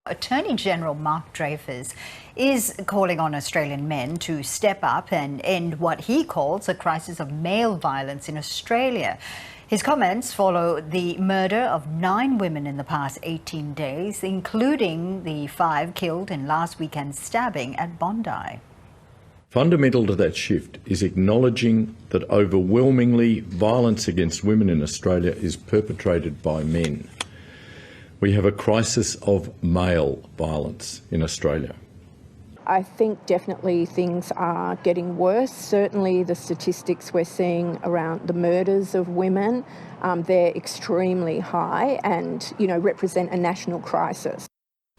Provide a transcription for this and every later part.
Attorney General Mark Dreyfus is calling on Australian men to step up and end what he calls a crisis of male violence in Australia. His comments follow the murder of 9 women in the past 18 days, including the 5 killed in last weekend's stabbing at Bondi. Fundamental to that shift is acknowledging that overwhelmingly violence against women in Australia is perpetrated by men. We have a crisis of male violence in Australia. I think definitely things are getting worse. Certainly the statistics we're seeing around the murders of women, they're extremely high and, represent a national crisis.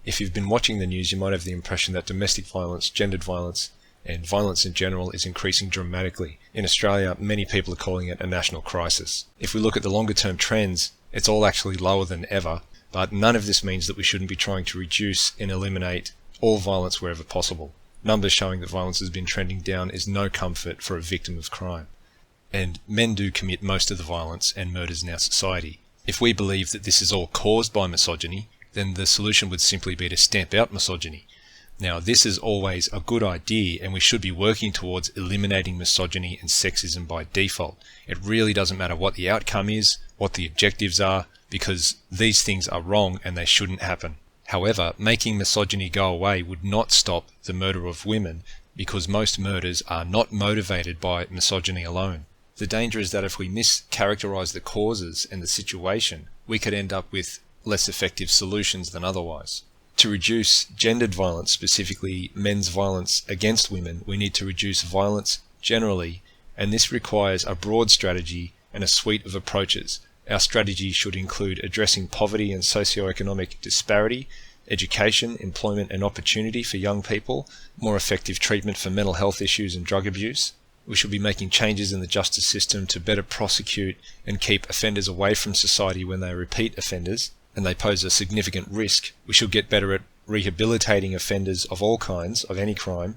If you've been watching the news, you might have the impression that domestic violence, gendered violence, and violence in general is increasing dramatically. In Australia, many people are calling it a national crisis. If we look at the longer term trends, it's all actually lower than ever. But none of this means that we shouldn't be trying to reduce and eliminate all violence wherever possible. Numbers showing that violence has been trending down is no comfort for a victim of crime. And men do commit most of the violence and murders in our society. If we believe that this is all caused by misogyny, then the solution would simply be to stamp out misogyny. Now, this is always a good idea, and we should be working towards eliminating misogyny and sexism by default. It really doesn't matter what the outcome is, what the objectives are, because these things are wrong and they shouldn't happen. However, making misogyny go away would not stop the murder of women, because most murders are not motivated by misogyny alone. The danger is that if we mischaracterize the causes and the situation, we could end up with less effective solutions than otherwise. To reduce gendered violence, specifically men's violence against women, we need to reduce violence generally, and this requires a broad strategy and a suite of approaches. Our strategy should include addressing poverty and socioeconomic disparity, education, employment and opportunity for young people, more effective treatment for mental health issues and drug abuse. We should be making changes in the justice system to better prosecute and keep offenders away from society when they are repeat offenders and they pose a significant risk. We should get better at rehabilitating offenders of all kinds, of any crime.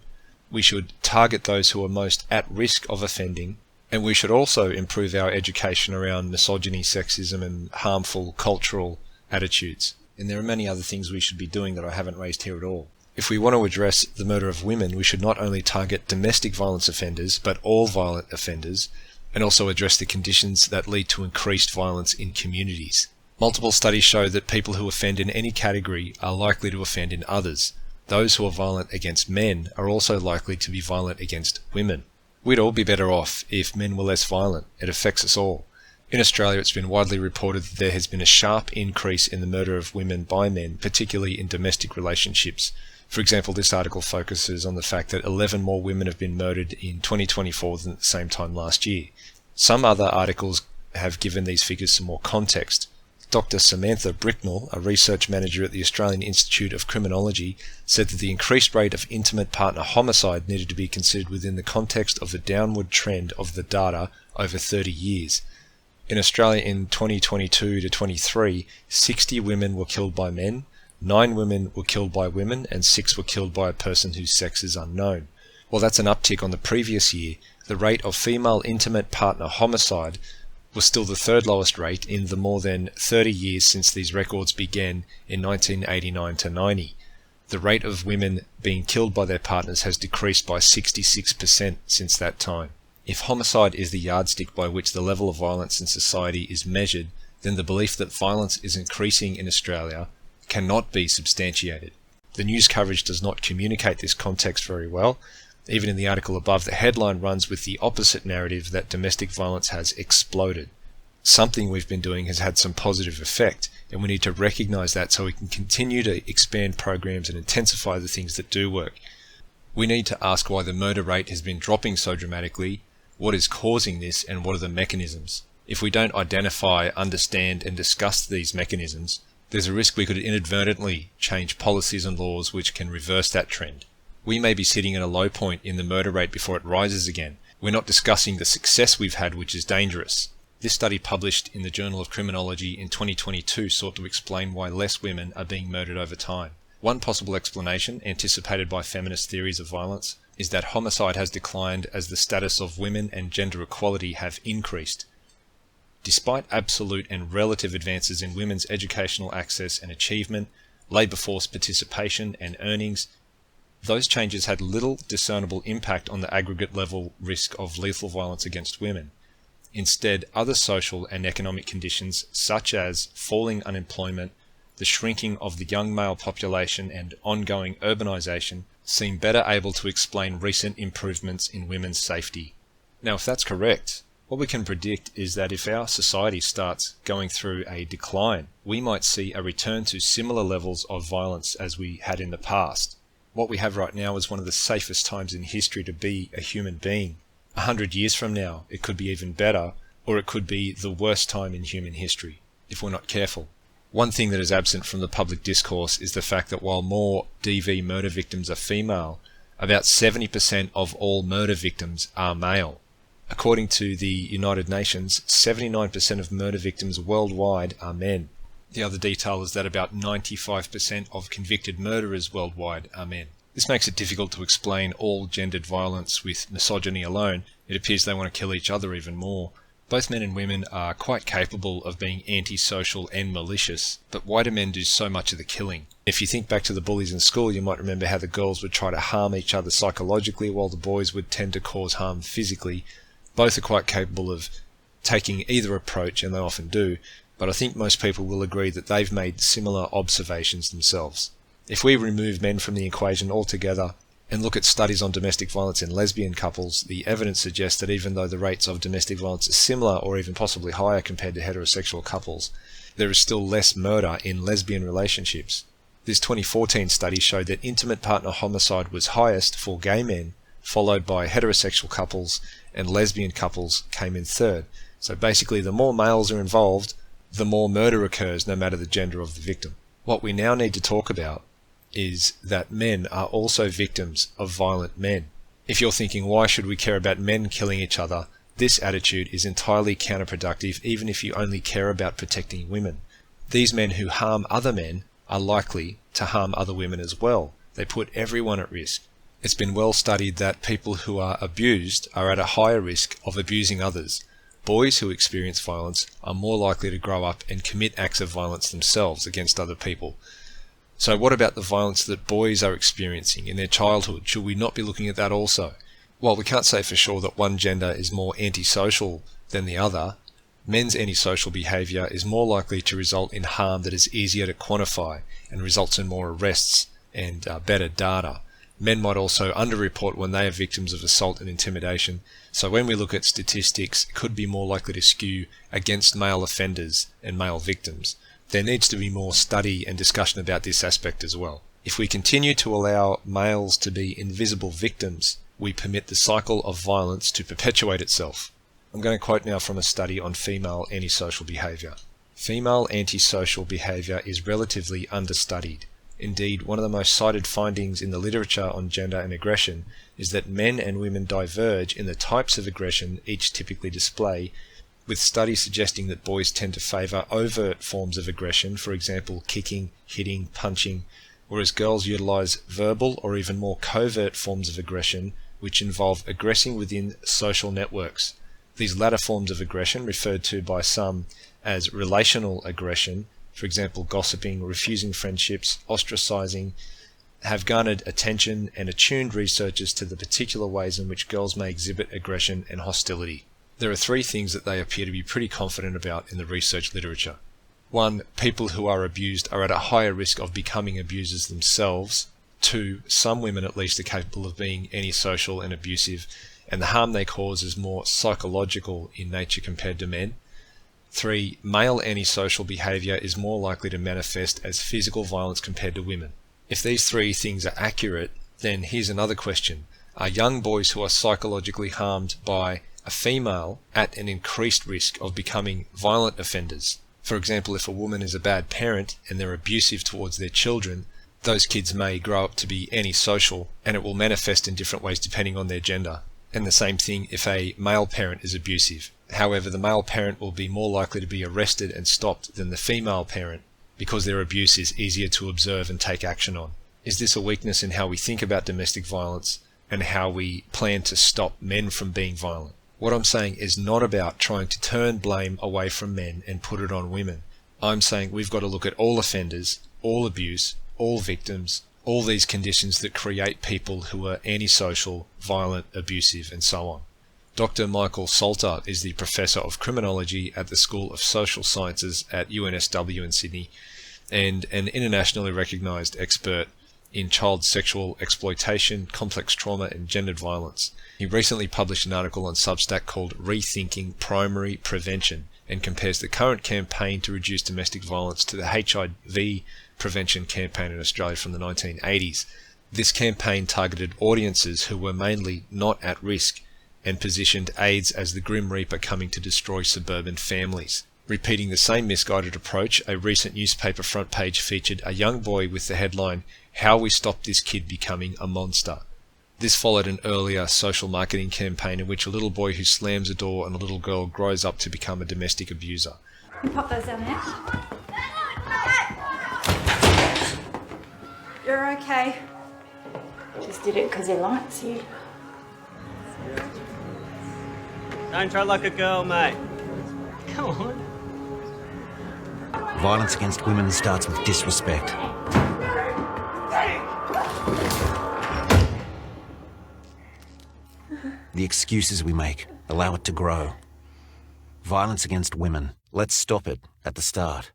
We should target those who are most at risk of offending. And we should also improve our education around misogyny, sexism and harmful cultural attitudes. And there are many other things we should be doing that I haven't raised here at all. If we want to address the murder of women, we should not only target domestic violence offenders, but all violent offenders, and also address the conditions that lead to increased violence in communities. Multiple studies show that people who offend in any category are likely to offend in others. Those who are violent against men are also likely to be violent against women. We'd all be better off if men were less violent. It affects us all. In Australia, it's been widely reported that there has been a sharp increase in the murder of women by men, particularly in domestic relationships. For example, this article focuses on the fact that 11 more women have been murdered in 2024 than at the same time last year. Some other articles have given these figures some more context. Dr. Samantha Bricknell, a research manager at the Australian Institute of Criminology, said that the increased rate of intimate partner homicide needed to be considered within the context of the downward trend of the data over 30 years. In Australia in 2022 to 23, 60 women were killed by men, 9 women were killed by women, and 6 were killed by a person whose sex is unknown. While that's an uptick on the previous year, the rate of female intimate partner homicide was still the 3rd lowest rate in the more than 30 years since these records began in 1989 to 90. The rate of women being killed by their partners has decreased by 66% since that time. If homicide is the yardstick by which the level of violence in society is measured, then the belief that violence is increasing in Australia cannot be substantiated. The news coverage does not communicate this context very well. Even in the article above, the headline runs with the opposite narrative that domestic violence has exploded. Something we've been doing has had some positive effect, and we need to recognise that so we can continue to expand programs and intensify the things that do work. We need to ask why the murder rate has been dropping so dramatically, what is causing this, and what are the mechanisms. If we don't identify, understand and discuss these mechanisms, there's a risk we could inadvertently change policies and laws which can reverse that trend. We may be sitting at a low point in the murder rate before it rises again. We're not discussing the success we've had, which is dangerous. This study published in the Journal of Criminology in 2022 sought to explain why less women are being murdered over time. One possible explanation, anticipated by feminist theories of violence, is that homicide has declined as the status of women and gender equality have increased. Despite absolute and relative advances in women's educational access and achievement, labour force participation and earnings, those changes had little discernible impact on the aggregate level risk of lethal violence against women. Instead, other social and economic conditions such as falling unemployment, the shrinking of the young male population and ongoing urbanisation seem better able to explain recent improvements in women's safety. Now, if that's correct, what we can predict is that if our society starts going through a decline, we might see a return to similar levels of violence as we had in the past. What we have right now is one of the safest times in history to be a human being. 100 years from now, it could be even better, or it could be the worst time in human history, if we're not careful. One thing that is absent from the public discourse is the fact that while more DV murder victims are female, about 70% of all murder victims are male. According to the United Nations, 79% of murder victims worldwide are men. The other detail is that about 95% of convicted murderers worldwide are men. This makes it difficult to explain all gendered violence with misogyny alone. It appears they want to kill each other even more. Both men and women are quite capable of being antisocial and malicious, but why do men do so much of the killing? If you think back to the bullies in school, you might remember how the girls would try to harm each other psychologically while the boys would tend to cause harm physically. Both are quite capable of taking either approach, and they often do, but I think most people will agree that they've made similar observations themselves. If we remove men from the equation altogether and look at studies on domestic violence in lesbian couples, the evidence suggests that even though the rates of domestic violence are similar or even possibly higher compared to heterosexual couples, there is still less murder in lesbian relationships. This 2014 study showed that intimate partner homicide was highest for gay men, followed by heterosexual couples, and lesbian couples came in third. So basically, the more males are involved, the more murder occurs, no matter the gender of the victim. What we now need to talk about is that men are also victims of violent men. If you're thinking, why should we care about men killing each other? This attitude is entirely counterproductive, even if you only care about protecting women. These men who harm other men are likely to harm other women as well. They put everyone at risk. It's been well studied that people who are abused are at a higher risk of abusing others. Boys who experience violence are more likely to grow up and commit acts of violence themselves against other people. So what about the violence that boys are experiencing in their childhood? Should we not be looking at that also? While we can't say for sure that one gender is more antisocial than the other, men's antisocial behaviour is more likely to result in harm that is easier to quantify and results in more arrests and better data. Men might also underreport when they are victims of assault and intimidation, so when we look at statistics, it could be more likely to skew against male offenders and male victims. There needs to be more study and discussion about this aspect as well. If we continue to allow males to be invisible victims, we permit the cycle of violence to perpetuate itself. I'm going to quote now from a study on female antisocial behaviour. Female antisocial behaviour is relatively understudied. Indeed, one of the most cited findings in the literature on gender and aggression is that men and women diverge in the types of aggression each typically display, with studies suggesting that boys tend to favour overt forms of aggression, for example kicking, hitting, punching, whereas girls utilise verbal or even more covert forms of aggression which involve aggressing within social networks. These latter forms of aggression, referred to by some as relational aggression, for example gossiping, refusing friendships, ostracising, have garnered attention and attuned researchers to the particular ways in which girls may exhibit aggression and hostility. There are three things that they appear to be pretty confident about in the research literature. 1. People who are abused are at a higher risk of becoming abusers themselves. 2. Some women at least are capable of being antisocial and abusive, and the harm they cause is more psychological in nature compared to men. 3. Male antisocial behaviour is more likely to manifest as physical violence compared to women. If these three things are accurate, then here's another question. Are young boys who are psychologically harmed by a female at an increased risk of becoming violent offenders? For example, if a woman is a bad parent and they're abusive towards their children, those kids may grow up to be antisocial, and it will manifest in different ways depending on their gender. And the same thing if a male parent is abusive. However, the male parent will be more likely to be arrested and stopped than the female parent because their abuse is easier to observe and take action on. Is this a weakness in how we think about domestic violence and how we plan to stop men from being violent? What I'm saying is not about trying to turn blame away from men and put it on women. I'm saying we've got to look at all offenders all abuse, all victims, all these conditions that create people who are antisocial, violent, abusive, and so on. Dr. Michael Salter is the Professor of Criminology at the School of Social Sciences at UNSW in Sydney and an internationally recognised expert in child sexual exploitation, complex trauma and gendered violence. He recently published an article on Substack called Rethinking Primary Prevention and compares the current campaign to reduce domestic violence to the HIV prevention campaign in Australia from the 1980s. This campaign targeted audiences who were mainly not at risk and positioned AIDS as the Grim Reaper coming to destroy suburban families. Repeating the same misguided approach, a recent newspaper front page featured a young boy with the headline, "How We Stop This Kid Becoming a Monster." This followed an earlier social marketing campaign in which a little boy who slams a door and a little girl grows up to become a domestic abuser. Can you pop those down there? You're okay. Just did it because he likes you. Don't try like a girl, mate. Come on. Violence against women starts with disrespect. The excuses we make allow it to grow. Violence against women, let's stop it at the start.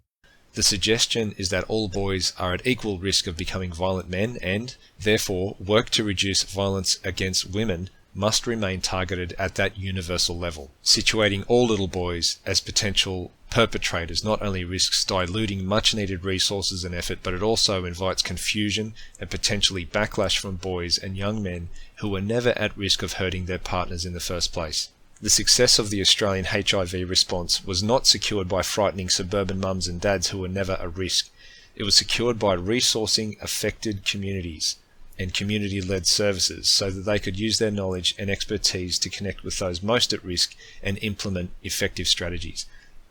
The suggestion is that all boys are at equal risk of becoming violent men and, therefore, work to reduce violence against women must remain targeted at that universal level. Situating all little boys as potential perpetrators not only risks diluting much needed resources and effort, but it also invites confusion and potentially backlash from boys and young men who were never at risk of hurting their partners in the first place. The success of the Australian HIV response was not secured by frightening suburban mums and dads who were never a risk. It was secured by resourcing affected communities and community-led services so that they could use their knowledge and expertise to connect with those most at risk and implement effective strategies.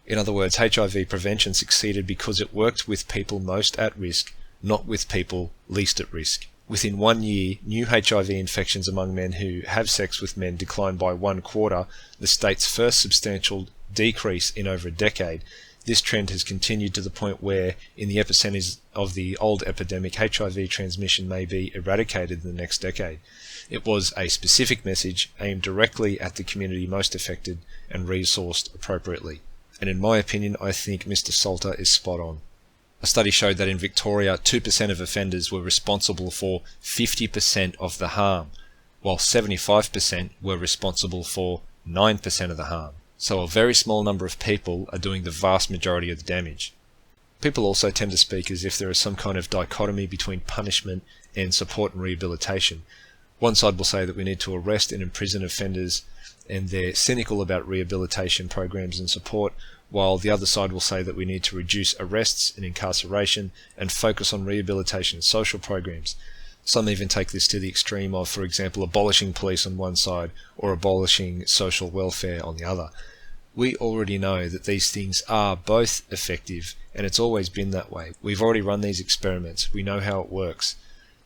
In other words, HIV prevention succeeded because it worked with people most at risk, not with people least at risk. Within 1 year, new HIV infections among men who have sex with men declined by 1/4, the state's first substantial decrease in over a decade. This trend has continued to the point where, in the epicenters of the old epidemic, HIV transmission may be eradicated in the next decade. It was a specific message aimed directly at the community most affected and resourced appropriately. And in my opinion, I think Mr. Salter is spot on. A study showed that in Victoria, 2% of offenders were responsible for 50% of the harm, while 75% were responsible for 9% of the harm. So a very small number of people are doing the vast majority of the damage. People also tend to speak as if there is some kind of dichotomy between punishment and support and rehabilitation. One side will say that we need to arrest and imprison offenders, and they're cynical about rehabilitation programs and support, while the other side will say that we need to reduce arrests and incarceration and focus on rehabilitation and social programs. Some even take this to the extreme of, for example, abolishing police on one side or abolishing social welfare on the other. We already know that these things are both effective, and it's always been that way. We've already run these experiments. We know how it works.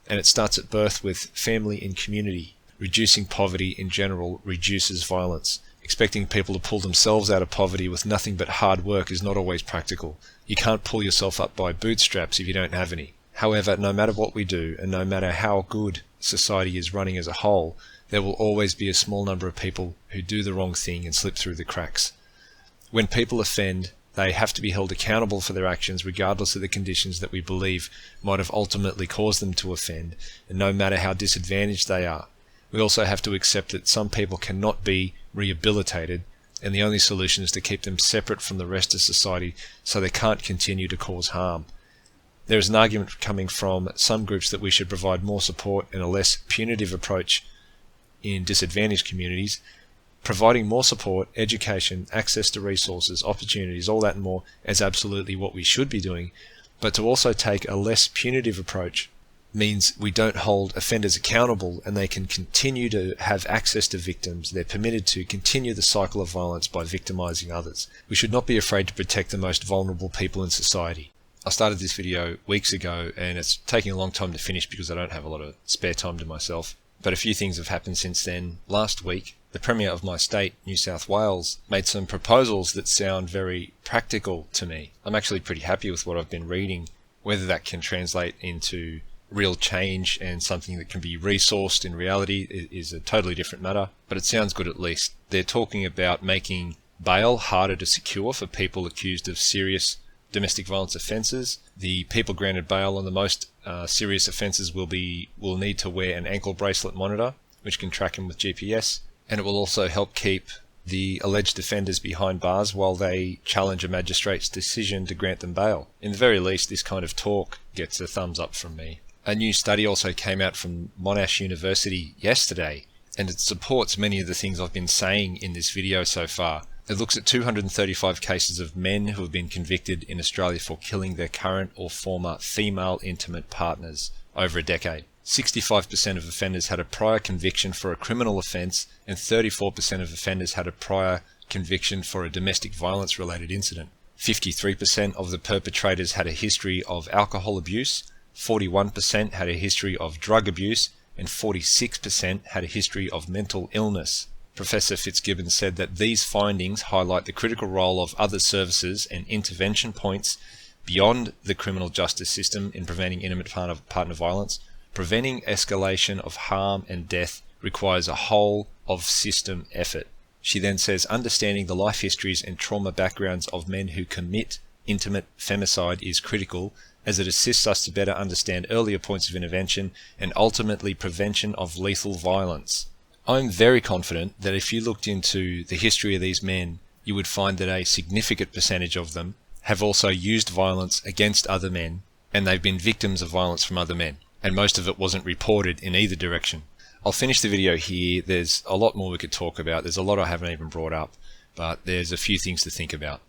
And it starts at birth with family and community. Reducing poverty in general reduces violence. Expecting people to pull themselves out of poverty with nothing but hard work is not always practical. You can't pull yourself up by bootstraps if you don't have any. However, no matter what we do, and no matter how good society is running as a whole, there will always be a small number of people who do the wrong thing and slip through the cracks. When people offend, they have to be held accountable for their actions regardless of the conditions that we believe might have ultimately caused them to offend, and no matter how disadvantaged they are. We also have to accept that some people cannot be rehabilitated, and the only solution is to keep them separate from the rest of society so they can't continue to cause harm. There is an argument coming from some groups that we should provide more support and a less punitive approach in disadvantaged communities. Providing more support, education, access to resources, opportunities, all that and more is absolutely what we should be doing, but to also take a less punitive approach means we don't hold offenders accountable and they can continue to have access to victims. They're permitted to continue the cycle of violence by victimizing others. We should not be afraid to protect the most vulnerable people in society. I started this video weeks ago and it's taking a long time to finish because I don't have a lot of spare time to myself. But a few things have happened since then. Last week, the Premier of my state, New South Wales, made some proposals that sound very practical to me. I'm actually pretty happy with what I've been reading Whether that can translate into real change and something that can be resourced in reality is a totally different matter, but it sounds good at least. They're talking about making bail harder to secure for people accused of serious domestic violence offences. The people granted bail on the most serious offences will need to wear an ankle bracelet monitor, which can track them with GPS, and it will also help keep the alleged offenders behind bars while they challenge a magistrate's decision to grant them bail. In the very least, this kind of talk gets a thumbs up from me. A new study also came out from Monash University yesterday, and it supports many of the things I've been saying in this video so far. It looks at 235 cases of men who have been convicted in Australia for killing their current or former female intimate partners over a decade. 65% of offenders had a prior conviction for a criminal offence, and 34% of offenders had a prior conviction for a domestic violence related incident. 53% of the perpetrators had a history of alcohol abuse, 41% had a history of drug abuse, and 46% had a history of mental illness. Professor Fitzgibbon said that these findings highlight the critical role of other services and intervention points beyond the criminal justice system in preventing intimate partner violence. Preventing escalation of harm and death requires a whole of system effort. She then says understanding the life histories and trauma backgrounds of men who commit intimate femicide is critical, as it assists us to better understand earlier points of intervention and ultimately prevention of lethal violence. I'm very confident that if you looked into the history of these men, you would find that a significant percentage of them have also used violence against other men, and they've been victims of violence from other men, and most of it wasn't reported in either direction. I'll finish the video here. There's a lot more we could talk about. There's a lot I haven't even brought up, but there's a few things to think about.